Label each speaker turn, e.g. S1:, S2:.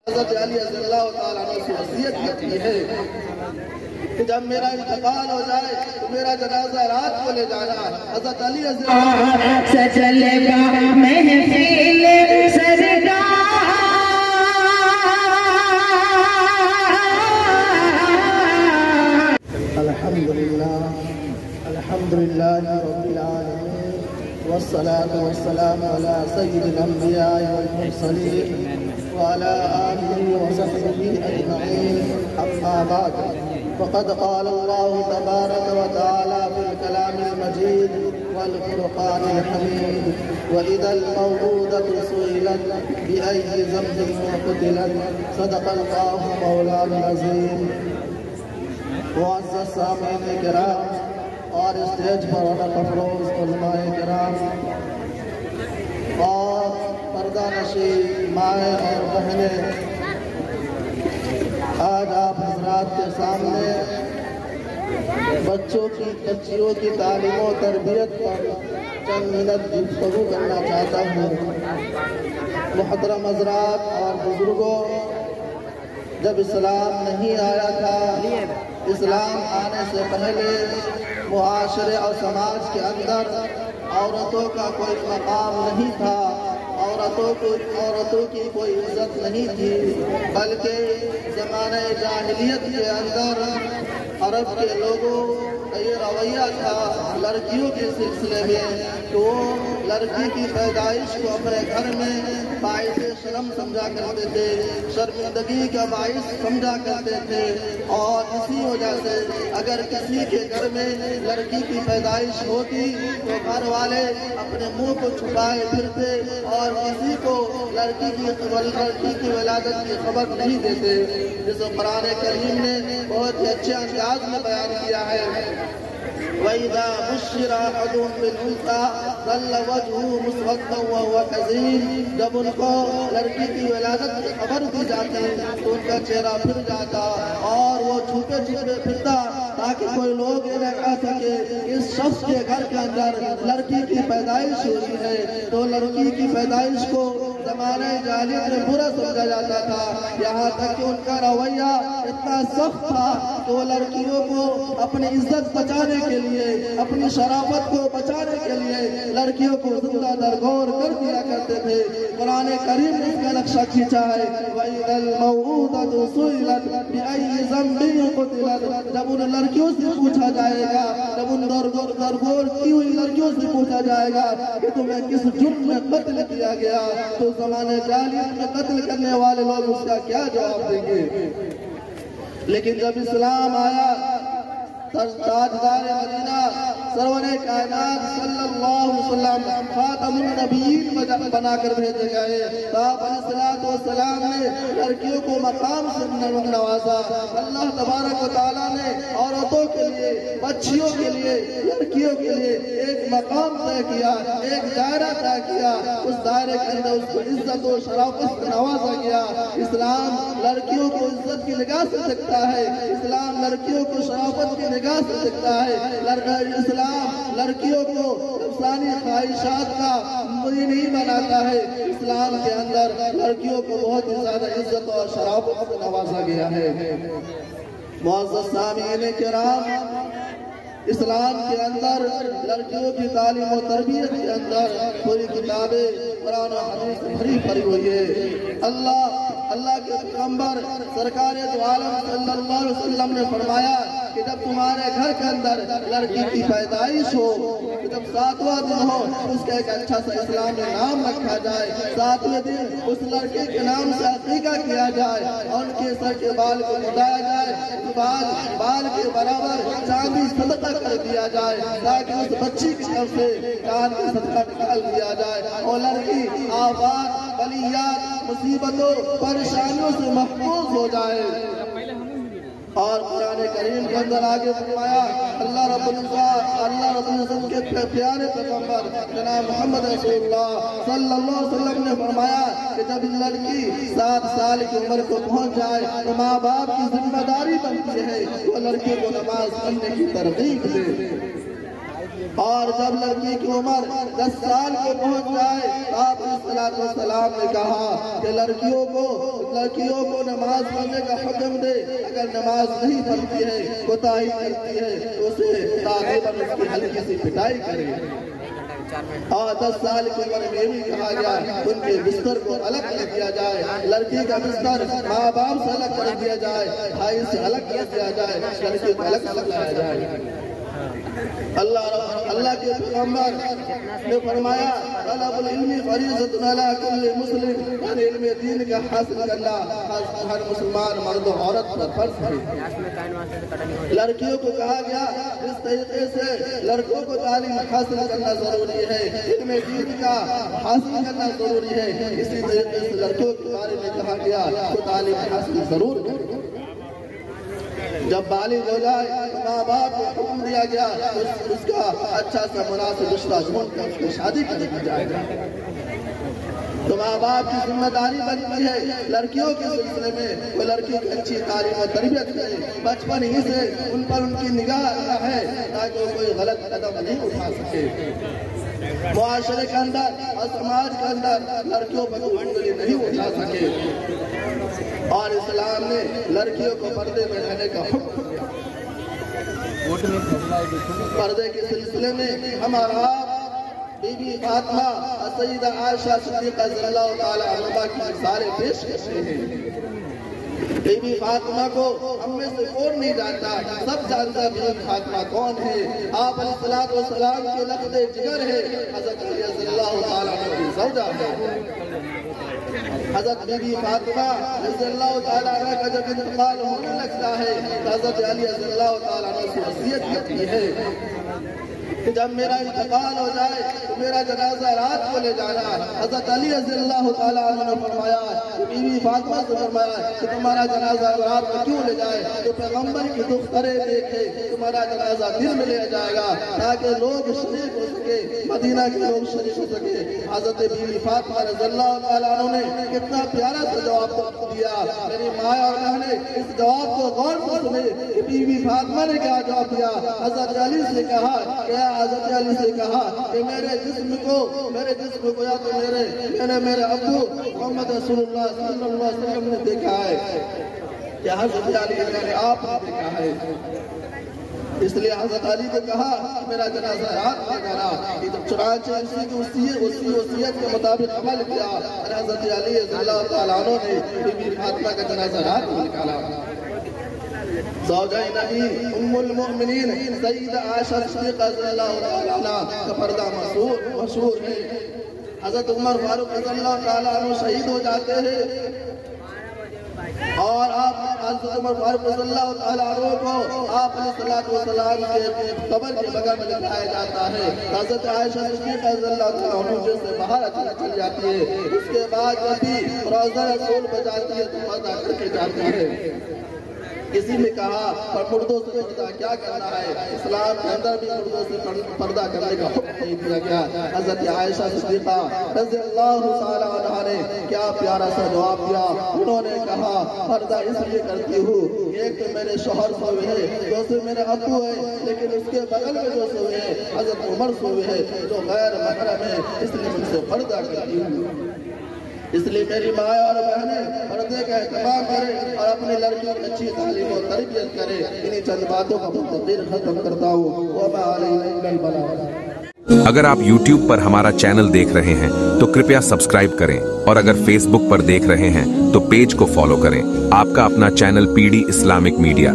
S1: حضرت علی رضی اللہ تعالیٰ عنہ سے وصیت کرتی ہے کہ جب میرا انتقال ہو جائے تو میرا جنازہ رات کو لے جانا. حضرت علی رضی اللہ
S2: سجلے گا محفل سرکار
S1: الحمدللہ رب العالمین والصلاة والسلام على سید الانبیاء والمرسلین وعلى آلہ وصحبہ اجمعین. اما بعد فقد قال الله تبارك وتعالى في الكلام المجيد والفرقان الحميد وإذا الموءودة سئلت بأي ذنب قتلت. صدق الله مولانا العظيم. معزز سامعین کرام اور اسٹیج پر رونق افروز علماء کرام اور پردہ نشین مائیں اور بہنیں، آج آپ حضرات کے سامنے بچیوں کی تعلیم و تربیت پر چند منٹ گفتگو کرنا چاہتا ہوں. محترم حضرات اور بزرگوں، جب اسلام نہیں آیا تھا، اسلام آنے سے پہلے معاشرے اور سماج کے اندر عورتوں کا کوئی مقام نہیں تھا، عورتوں کی کوئی عزت نہیں تھی، بلکہ زمانہ جاہلیت کے اندر عرب کے لوگوں کا یہ رویہ تھا لڑکیوں کے سلسلے میں کہ وہ لڑکی کی پیدائش کو اپنے گھر میں باعث شرم سمجھا کرتے تھے، شرمندگی کا باعث سمجھا کرتے تھے. اور اسی وجہ سے اگر کسی کے گھر میں لڑکی کی پیدائش ہوتی تو گھر والے اپنے منہ کو چھپائے پھرتے اور کسی کو لڑکی کی ولادت کی خبر نہیں دیتے، جسے قرآن کریم نے بہت ہی اچھے انداز میں بیان کیا ہے. وَإِذَا بُشِّرَ أَحَدُهُم بِالْأُنثَىٰ ظَلَّ وَجْهُهُ مُسْوَدًّا وَهُوَ كَظِيمٌ. جب ان کو لڑکی کی ولادت کی خبر دی جاتی تو ان کا چہرہ پھر جاتا اور وہ چھپے چھپے پھرتا تاکہ کوئی لوگ یہ نہ کہہ سکے اس شخص کے گھر کے اندر لڑکی کی پیدائش ہوئی ہے. تو لڑکی کی پیدائش کو زمانہ جاہلیت میں برا سمجھا جاتا تھا، یہاں تک کہ ان کا رویہ اتنا سخت تھا کہ وہ لڑکیوں کو اپنی عزت بچانے کے لیے، اپنی شرافت کو بچانے کے لیے لڑکیوں کو زندہ درگور کر دیا کرتے تھے. قرآن کریم نے اس کا نقشہ کھینچا ہے وَإِذَا الْمَوْءُودَةُ سُئِلَتْ بِأَيِّ ذَنبٍ قُتِلَتْ. جب ان لڑکیوں سے پوچھا جائے گا، جب ان درگور کی ہوئی لڑکیوں سے پوچھا جائے گا کہ تمہیں کس جرم میں قتل کیا گیا، تو زمانے جاہلیت میں قتل کرنے والے لوگ اس کا کیا جواب دیں گے؟ لیکن جب اسلام آیا، تاجدار مدینہ سرور کائنات صلی اللہ علیہ وسلم خاتم النبیین بنا کر بھیجے گئے. آپ علیہ السلام نے لڑکیوں کو مقام سے نوازا. اللہ تبارک و تعالیٰ نے عورتوں کے لیے، بچیوں کے لیے، لڑکیوں کے لیے ایک مقام طے کیا، ایک دائرہ طے کیا. اس دائرے کے اندر اس کو عزت و شرافت سے نوازا گیا. اسلام لڑکیوں کو عزت کی نگاہ سے دیکھتا ہے، اسلام لڑکیوں کو شرافت کی نگاہ سے دیکھتا ہے. اسلام لڑکیوں کو انسانی خواہشات کا مری نہیں بناتا ہے. اسلام کے اندر لڑکیوں کو بہت ہی زیادہ عزت اور شرافت سے نوازا گیا ہے. معزز سامعین کرام، اسلام کے اندر لڑکیوں کی تعلیم و تربیت کے اندر پوری کتابیں قرآن و حدیث سے بھری پڑی ہوئی ہے. اللہ کے پیغمبر سرکار دو عالم صلی اللہ علیہ وسلم نے فرمایا کہ جب تمہارے گھر کے اندر لڑکی کی پیدائش ہو، جب 7واں دن ہو اس کا ایک اچھا سا اسلامی نام رکھا جائے. 7ویں دن اس لڑکے کے نام سے عقیقہ کیا جائے اور ان کے سر کے بال کو مڈایا جائے، بال کے برابر چاندی صدقہ کر دیا جائے تاکہ اس بچی کی طرف سے چاند کا صدقہ نکال دیا جائے اور لڑکی آفات، بلیات، مصیبتوں، پریشانیوں سے محفوظ ہو جائے. اور قرآن کریم کے اندر آگے فرمایا اللہ رب العزت کے پیارے پیغمبر جناب محمد رسول اللہ صلی اللہ علیہ وسلم نے فرمایا کہ جب لڑکی 7 سال کی عمر کو پہنچ جائے تو ماں باپ کی ذمہ داری بنتی ہے وہ لڑکی کو نماز پڑھنے کی ترغیب دے. اور جب لڑکی کی عمر 10 سال کو پہنچ جائے تو آپ علیہ السلام نے کہا کہ لڑکیوں کو نماز پڑھنے کا حکم دے، اگر نماز نہیں پڑھتی ہے، کوتاہی کرتی ہے تو اسے تعلیماً اس کی ہلکی سی پٹائی کرے۔ اور 10 سال کی عمر میں بھی کہا گیا ان کے بستر کو الگ کر دیا جائے، لڑکی کا بستر ماں باپ سے الگ کر دیا جائے، بھائی سے الگ کر دیا جائے، لڑکی کو الگ لگایا جائے۔ اللہ کے پیغمبر نے فرمایا طلب العلم فریضۃ علی کل مسلم، یعنی علم دین کا حاصل کرنا ہر مسلمان مرد و عورت پر فرض ہے۔ لڑکیوں کو کہا گیا اس طریقے سے لڑکوں کو تعلیم حاصل کرنا ضروری ہے، علم دین کا حاصل کرنا ضروری ہے، اسی طریقے سے لڑکیوں کے بارے میں کہا گیا تو تعلیم حاصل ضرور کرو۔ جب بالغ ہو جائے ماں باپ کو حکم دیا گیا اس کا اچھا سا مناسب رشتہ ڈھونڈ کر اس کو شادی کر دی جائے گا۔ تو ماں باپ کی ذمہ داری بنتی ہے لڑکیوں کے سلسلے میں وہ لڑکی کی اچھی تعلیم و تربیت کرے، بچپن ہی سے ان پر ان کی نگاہ ہے تاکہ وہ کوئی غلط قدم نہیں اٹھا سکے۔ معاشرے کے اندر اور سماج کے اندر لڑکیوں پر کوئی انگلی نہیں اٹھا سکے، اور اسلام نے لڑکیوں کو پردے میں رہنے کا حکم دیا۔ پردے کے سلسلے میں ہمارا بی بی فاطمہ اور سیدہ عائشہ صدیقہ رضی اللہ تعالی عنہا کی مثالیں پیش کرتے ہیں۔ بی بی فاطمہ کو ہم میں سے کون نہیں جانتا، سب جانتا بی بی فاطمہ کون ہے۔ آپ علیہ السلام کے لقب جگر ہے، حضرت علی رضی اللہ تعالی عنہ کی زوجہ ہے۔ حضرت بی بی فاطمہ رضی اللہ تعالیٰ عنہ کا جب انتقال ہونے لگتا ہے تو حضرت علی رضی اللہ تعالیٰ عنہ سے وصیت کرتی ہے کہ جب میرا انتقال ہو جائے تو میرا جنازہ رات کو لے جانا۔ حضرت علی رضی اللہ تعالیٰ عنہ نے فرمایا کہ بی بی فاطمہ سے فرمایا کہ تمہارا جنازہ رات کو کیوں لے جائے، تو پیغمبر کی دختریں دیکھے تمہارا جنازہ دن میں لے جائے گا تاکہ لوگ شریک ہو سکے، مدینہ کے لوگ شریک ہو سکے۔ حضرت بی بی فاطمہ رضی اللہ تعالیٰ عنہ نے کتنا پیارا سا جواب دیا۔ میری ماں اور بہنیں اس جواب کو غور سے سنے کہ بی بی فاطمہ نے کیا جواب دیا۔ حضرت علی سے کہا حضرت علی سے کہا کہ میرے جسم کو یا تو میرے ابو محمد رسول اللہ صلی اللہ علیہ وسلم نے دیکھا ہے یا حضرت علی نے آپ نے دیکھا ہے، اس لیے حضرت علی نے کہا میرا جنازہ رات میں جانا۔ چنانچہ اسی کی وصیت کے مطابق عمل کیا اور حضرت علی رضی اللہ تعالیٰ عنہ نے بی بی فاطمہ کا جنازہ رات میں نکالا۔ زوجہ نبی ام المؤمنین سیدہ عائشہ صدیقہ رضی اللہ تعالیٰ عنہ کا پردہ مشہور ہے۔ حضرت عمر فاروق رضی اللہ تعالیٰ عنہ شہید ہو جاتے ہیں اور آپ حضرت عمر فاروق رضی اللہ تعالیٰ عنہ کو آپ علیہ السلام کے قبر کے بغل میں لٹایا جاتا ہے۔ حضرت عائشہ صدیقہ رضی اللہ تعالیٰ عنہ سے باہر چلی جاتی ہے، اس کے بعد جب بھی روضہ رسول پہ جاتی ہے تو پردہ کر کے جاتی ہے۔ کسی نے کہا پر مردوں سے پردہ کیا کرنا ہے، اسلام کے اندر بھی مردوں سے پردہ کرنے کا حکم نہیں دیا گیا۔ حضرت عائشہ صدیقہ رضی اللہ تعالیٰ عنہا نے کیا پیارا سا جواب دیا۔ انہوں نے کہا پردہ اس لیے کرتی ہوں، ایک تو میرے شوہر سوئے ہیں، دوسرے میرے ابو ہیں، لیکن اس کے بغل میں جو سوئے ہیں حضرت عمر سوئے ہیں جو غیر محرم ہے، اس لیے ان سے پردہ کرتی ہوں۔ اس لیے میری ماں اور بہنیں پردے کا اہتمام کریں اور اپنی لڑکیوں کی اچھی تعلیم و تربیت کریں۔ انہی چند باتوں کا تقریر ختم کرتا ہوں۔ وما علینا الا البلاغ۔
S3: اگر آپ YouTube پر ہمارا چینل دیکھ رہے ہیں تو کرپیا سبسکرائب کریں، اور اگر Facebook پر دیکھ رہے ہیں تو پیج کو فالو کریں۔ آپ کا اپنا چینل PD اسلامک میڈیا۔